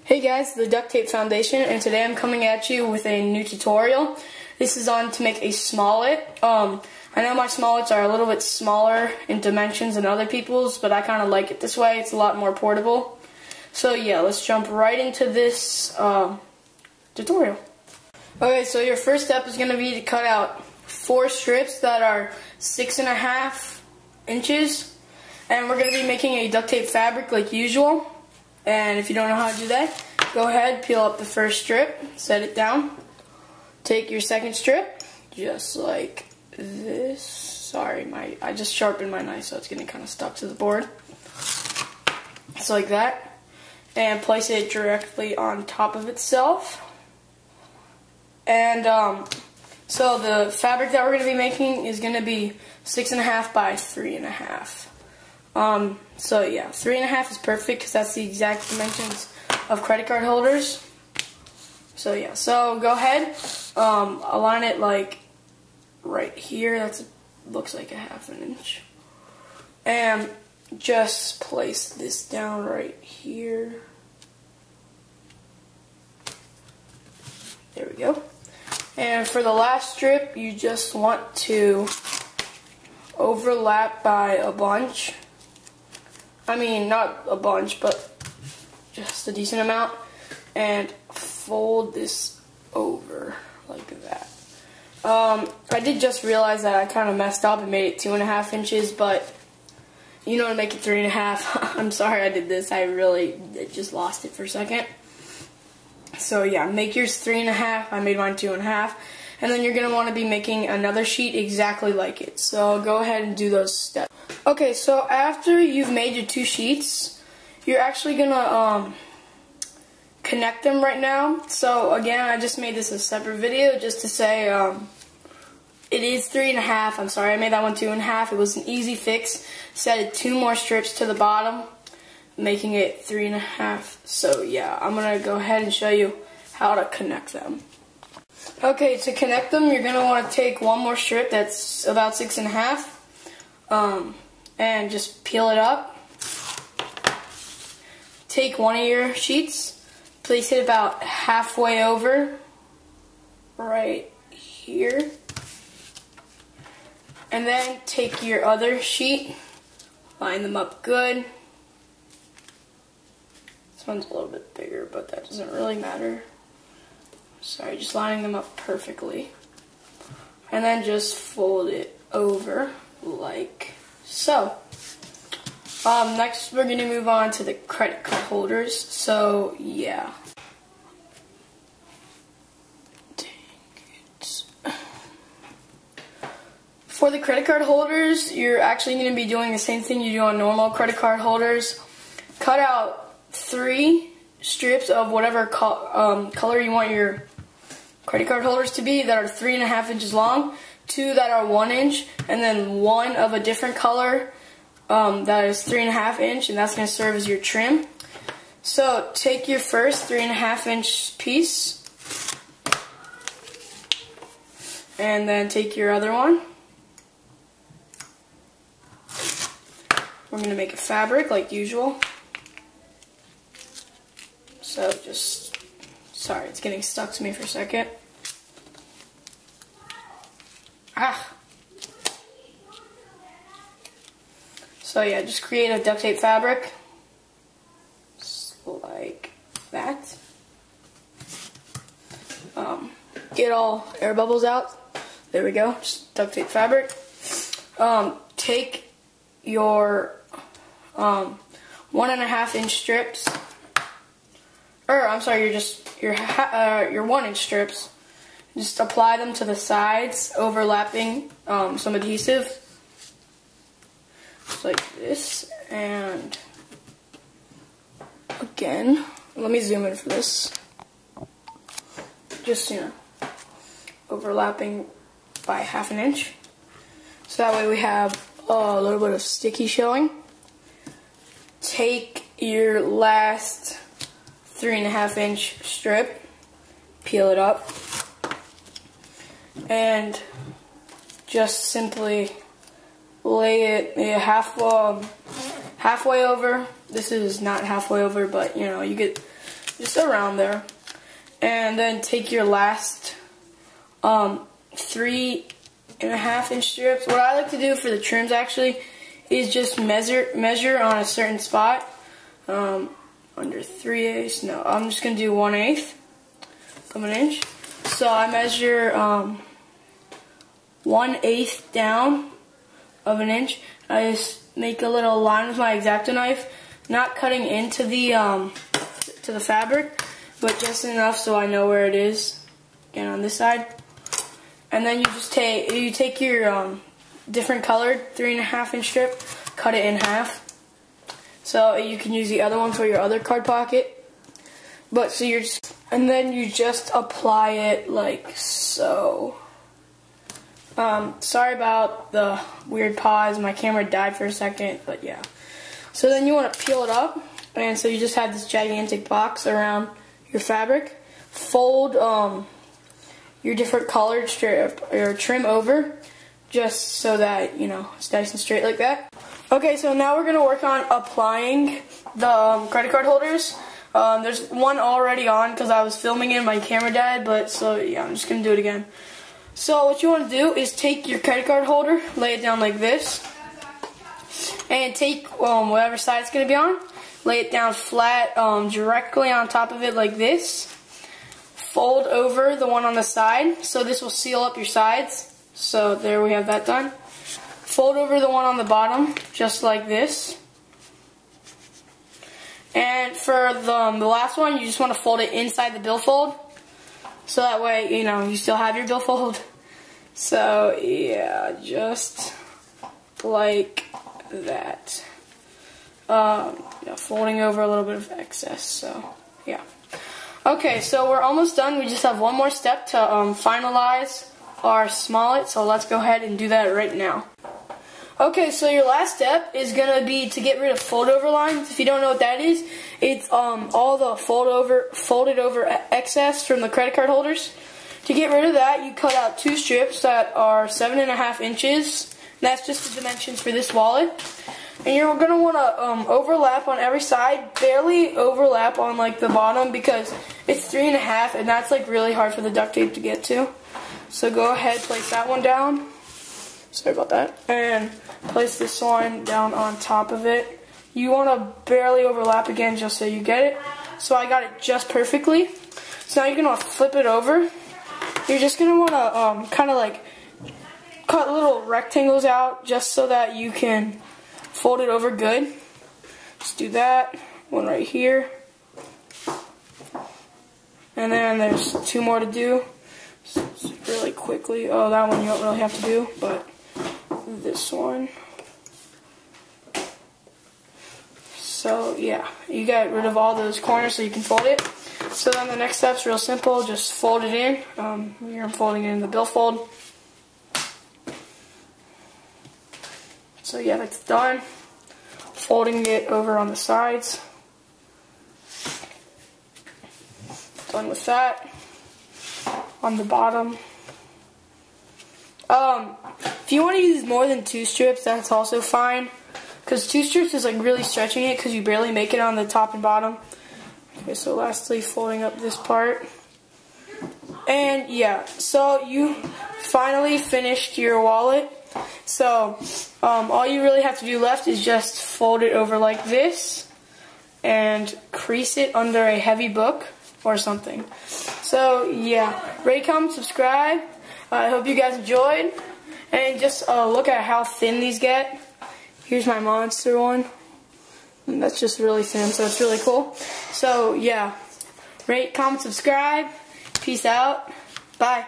Hey guys, the Duct Tape Foundation, and today I'm coming at you with a new tutorial. This is on to make a smallet. I know my smallets are a little bit smaller in dimensions than other people's, but I kind of like it this way. It's a lot more portable. So yeah, let's jump right into this tutorial. Okay, so your first step is going to be to cut out 4 strips that are 6.5 inches, and we're going to be making a duct tape fabric like usual. And if you don't know how to do that, go ahead, peel up the first strip, set it down. Take your second strip, just like this. Sorry, I just sharpened my knife, so it's getting kind of stuck to the board. Just like that. And place it directly on top of itself. And so the fabric that we're going to be making is going to be 6.5 by 3.5. So yeah, 3.5 is perfect because that's the exact dimensions of credit card holders. So yeah, so go ahead, align it like right here. Looks like 1/2 inch, and just place this down right here. There we go. And for the last strip, you just want to overlap by a bunch. I mean, not a bunch, but just a decent amount, and fold this over like that. I did just realize that I kind of messed up and made it 2.5 inches, but you know, to make it 3.5. I'm sorry I did this. I just lost it for a second. So yeah, make yours 3.5. I made mine 2.5, and then you're gonna want to be making another sheet exactly like it. So go ahead and do those steps. Okay, so after you've made your 2 sheets, you're actually gonna connect them right now. So again, I just made this a separate video just to say it is 3.5. I'm sorry, I made that one 2.5. It was an easy fix. Just added 2 more strips to the bottom, making it 3.5. So yeah, I'm gonna go ahead and show you how to connect them. Okay, to connect them, you're gonna want to take 1 more strip that's about 6.5. And just peel it up. Take 1 of your sheets, place it about halfway over, right here, and then take your other sheet, line them up good. This one's a little bit bigger, but that doesn't really matter. Sorry, just lining them up perfectly. And then just fold it over like so. Next we're going to move on to the credit card holders. So yeah. For the credit card holders, you're actually going to be doing the same thing you do on normal credit card holders. Cut out 3 strips of whatever color you want your credit card holders to be that are 3.5 inches long. 2 that are 1 inch, and then 1 of a different color that is 3.5 inch, and that's going to serve as your trim. So take your first 3.5 inch piece, and then take your other one. We're going to make a fabric like usual. So sorry, it's getting stuck to me for a second. So yeah, just create a duct tape fabric, just like that. Get all air bubbles out. There we go, just duct tape fabric. Take your 1.5 inch strips, or I'm sorry, your 1 inch strips. Just apply them to the sides, overlapping some adhesive, just like this. And again, let me zoom in for this. Just, you know, overlapping by 1/2 inch. So that way we have a little bit of sticky showing. Take your last 3.5 inch strip, peel it up, and just simply lay it halfway over. This is not halfway over, but you know, you get just around there. And then take your last 3.5-inch strips. What I like to do for the trims actually is just measure on a certain spot. Under 3/8. No, I'm just gonna do 1/8 of an inch. So I measure 1/8 down of an inch. I just make a little line with my X-Acto knife, not cutting into the to the fabric, but just enough so I know where it is. Again, on this side, and then you take your different colored 3.5-inch strip, cut it in half, so you can use the other one for your other card pocket. But so and then you just apply it like so. Sorry about the weird pause. My camera died for a second, but yeah. So then you want to peel it up, and so you just have this gigantic box around your fabric. Fold your different colored strip or trim over, just so that you know it's nice and straight like that. Okay, so now we're gonna work on applying the credit card holders. There's one already on because I was filming it and my camera died, but so yeah, I'm just gonna do it again. So what you want to do is take your credit card holder, lay it down like this, and take whatever side it's going to be on, lay it down flat directly on top of it like this. Fold over the one on the side, so this will seal up your sides. So there we have that done. Fold over the one on the bottom, just like this. And for the last one, you just want to fold it inside the billfold. So that way, you know, you still have your billfold. So, yeah, just like that. Folding over a little bit of excess, so, yeah. Okay, so we're almost done. We just have one more step to finalize our smallet, so let's go ahead and do that right now. Okay, so your last step is going to be to get rid of fold over lines. If you don't know what that is, it's all the folded over excess from the credit card holders. To get rid of that, you cut out 2 strips that are 7.5 inches. That's just the dimensions for this wallet. And you're going to want to overlap on every side, barely overlap on like the bottom because it's 3.5 and that's like really hard for the duct tape to get to. So go ahead, place that one down. Sorry about that. And place this one down on top of it. You want to barely overlap again just so you get it. So I got it just perfectly. So now you're going to flip it over. You're just going to want to kind of like cut little rectangles out just so that you can fold it over good. Just do that. One right here. And then there's 2 more to do. Just really quickly. Oh, that one you don't really have to do, but this one. So yeah, you got rid of all those corners so you can fold it. So then the next step's real simple. Just fold it in. Here I'm folding it in the billfold. So yeah, that's done. Folding it over on the sides. Done with that. On the bottom. If you want to use more than 2 strips, that's also fine. Because 2 strips is like really stretching it because you barely make it on the top and bottom. Okay, so lastly, folding up this part. And yeah, so you finally finished your wallet. So all you really have to do left is just fold it over like this and crease it under a heavy book or something. So yeah, rate, comment, subscribe. I hope you guys enjoyed. And just look at how thin these get. Here's my monster one. And that's just really thin, so it's really cool. So yeah, rate, comment, subscribe. Peace out. Bye.